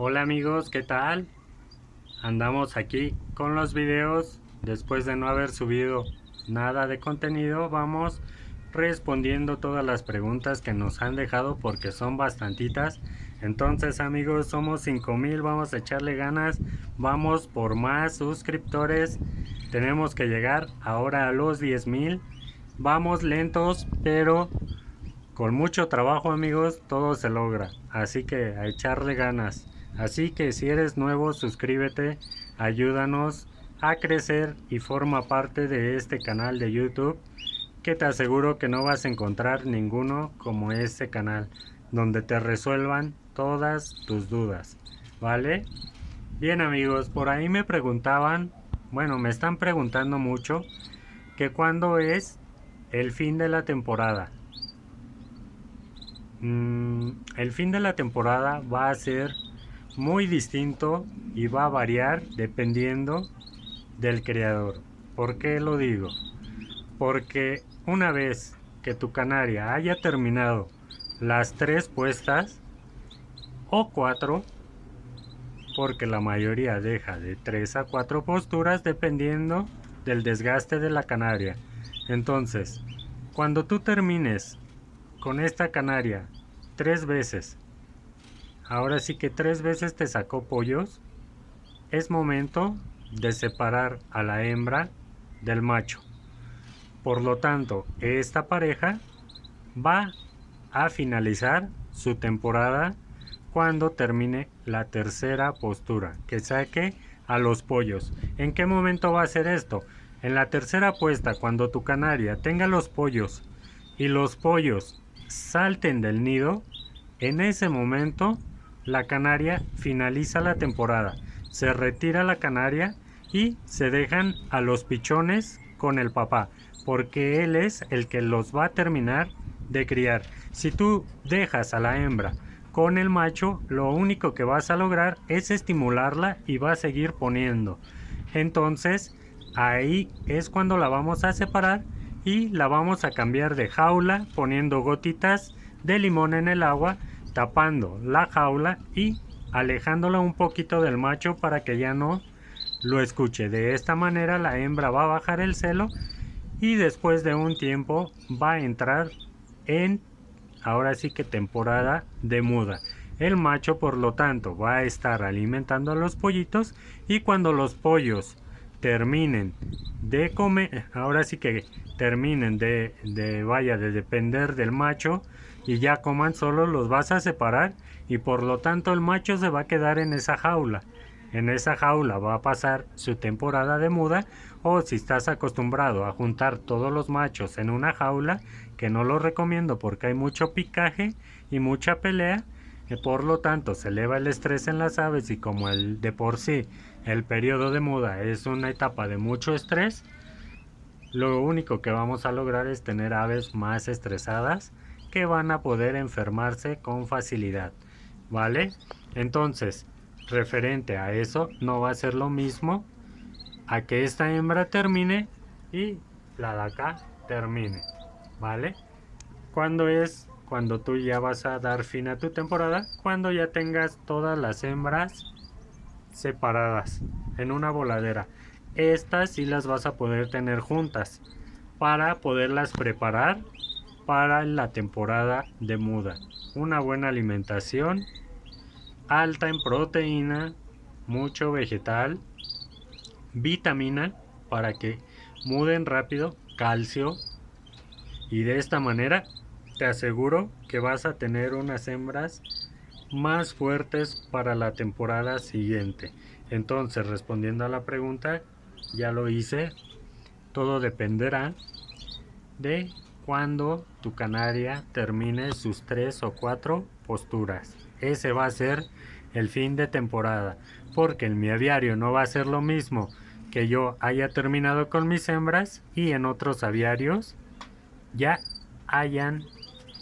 Hola amigos, ¿qué tal? Andamos aquí con los videos. Después de no haber subido nada de contenido, vamos respondiendo todas las preguntas que nos han dejado porque son bastantitas. Entonces amigos, somos 5000, vamos a echarle ganas, vamos por más suscriptores. Tenemos que llegar ahora a los 10,000. Vamos lentos, pero con mucho trabajo amigos, todo se logra, así que a echarle ganas. Así que si eres nuevo, suscríbete, ayúdanos a crecer y forma parte de este canal de YouTube, que te aseguro que no vas a encontrar ninguno como este canal, donde te resuelvan todas tus dudas, ¿vale? Bien amigos, por ahí me preguntaban, bueno, me están preguntando mucho, que cuándo es el fin de la temporada. El fin de la temporada va a ser muy distinto y va a variar dependiendo del creador. ¿Por qué lo digo? Porque una vez que tu canaria haya terminado las 3 puestas o 4, porque la mayoría deja de 3 a 4 posturas dependiendo del desgaste de la canaria. Entonces, cuando tú termines con esta canaria 3 veces, ahora sí que 3 veces te sacó pollos, es momento de separar a la hembra del macho. Por lo tanto, esta pareja va a finalizar su temporada cuando termine la tercera postura, que saque a los pollos. ¿En qué momento va a ser esto? En la tercera puesta, cuando tu canaria tenga los pollos y los pollos salten del nido, en ese momento la canaria finaliza la temporada, se retira la canaria y se dejan a los pichones con el papá, porque él es el que los va a terminar de criar. Si tú dejas a la hembra con el macho, lo único que vas a lograr es estimularla y va a seguir poniendo. Entonces, ahí es cuando la vamos a separar y la vamos a cambiar de jaula poniendo gotitas de limón en el agua, tapando la jaula y alejándola un poquito del macho para que ya no lo escuche. De esta manera la hembra va a bajar el celo y después de un tiempo va a entrar en, ahora sí que, temporada de muda. El macho, por lo tanto, va a estar alimentando a los pollitos y cuando los pollos terminen de comer, ahora sí que terminen de depender del macho y ya coman solos, los vas a separar y por lo tanto el macho se va a quedar en esa jaula. En esa jaula va a pasar su temporada de muda, o si estás acostumbrado a juntar todos los machos en una jaula, que no lo recomiendo porque hay mucho picaje y mucha pelea, por lo tanto se eleva el estrés en las aves y como el de por sí el periodo de muda es una etapa de mucho estrés, lo único que vamos a lograr es tener aves más estresadas que van a poder enfermarse con facilidad, ¿vale? Entonces, referente a eso, no va a ser lo mismo a que esta hembra termine y la de acá termine, ¿vale? Cuando tú ya vas a dar fin a tu temporada, cuando ya tengas todas las hembras separadas en una voladera. Estas sí las vas a poder tener juntas para poderlas preparar para la temporada de muda. Una buena alimentación, alta en proteína, mucho vegetal, vitamina para que muden rápido, calcio, y de esta manera te aseguro que vas a tener unas hembras más fuertes para la temporada siguiente. Entonces, respondiendo a la pregunta, ya lo hice, todo dependerá de cuando tu canaria termine sus 3 o 4 posturas. Ese va a ser el fin de temporada, porque en mi aviario no va a ser lo mismo que yo haya terminado con mis hembras y en otros aviarios ya hayan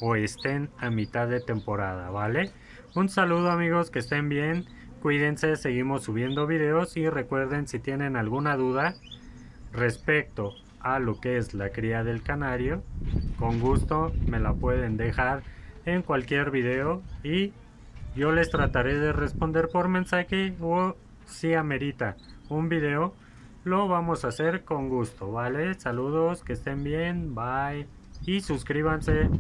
o estén a mitad de temporada, ¿vale? Un saludo amigos, que estén bien, cuídense, seguimos subiendo videos y recuerden, si tienen alguna duda respecto a lo que es la cría del canario, con gusto me la pueden dejar en cualquier video y yo les trataré de responder por mensaje o si amerita un video, lo vamos a hacer con gusto, ¿vale? Saludos, que estén bien, bye y suscríbanse.